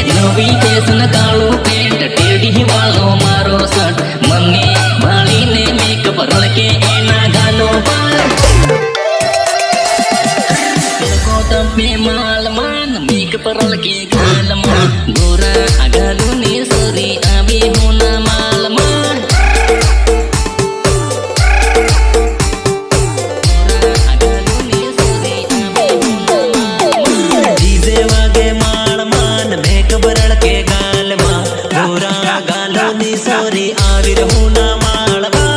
नवी fashion कालो paint टेढ़ी वालो मारो शर्ट मम्मी भाली ने मेकअप रल के एना गालो पर को तबे माल मान मेकअप रल के गाल मान गोरा आगालू ने सोरी आबी होना माल मान सोरी आविर हुना मालवा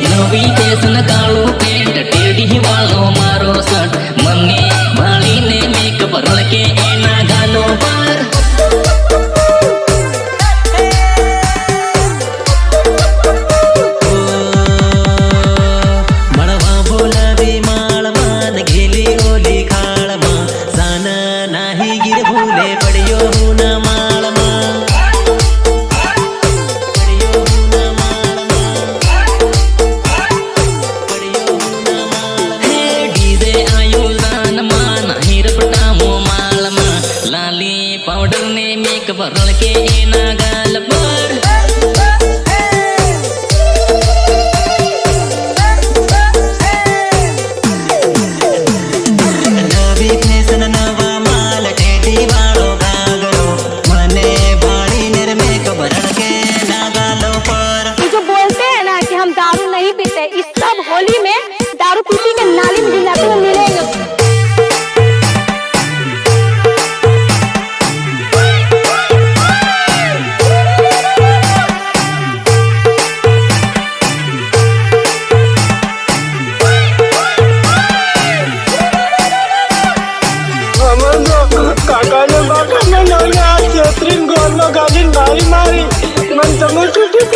नवी फैशन कालो पेंट टेढ़ी वालो मारो शर्ट मम्मी भाली ने मेकअप रल के एना गालो पर पाउडर ने मेकअप रल के एना गाल पर नवी फैशन नवा माल टेढ़ी वालो गागरो मने बाड़ी ने मेकअप रल के एना गालो पर जो बोलते हैं ना कि हम दारू नहीं पीते, इस सब होली में दारू पीती के नाली में ढिलाते हुए मिलेंगे। Kakaknya bakal nanya Catherine gono gading kali mari, mancamu cuci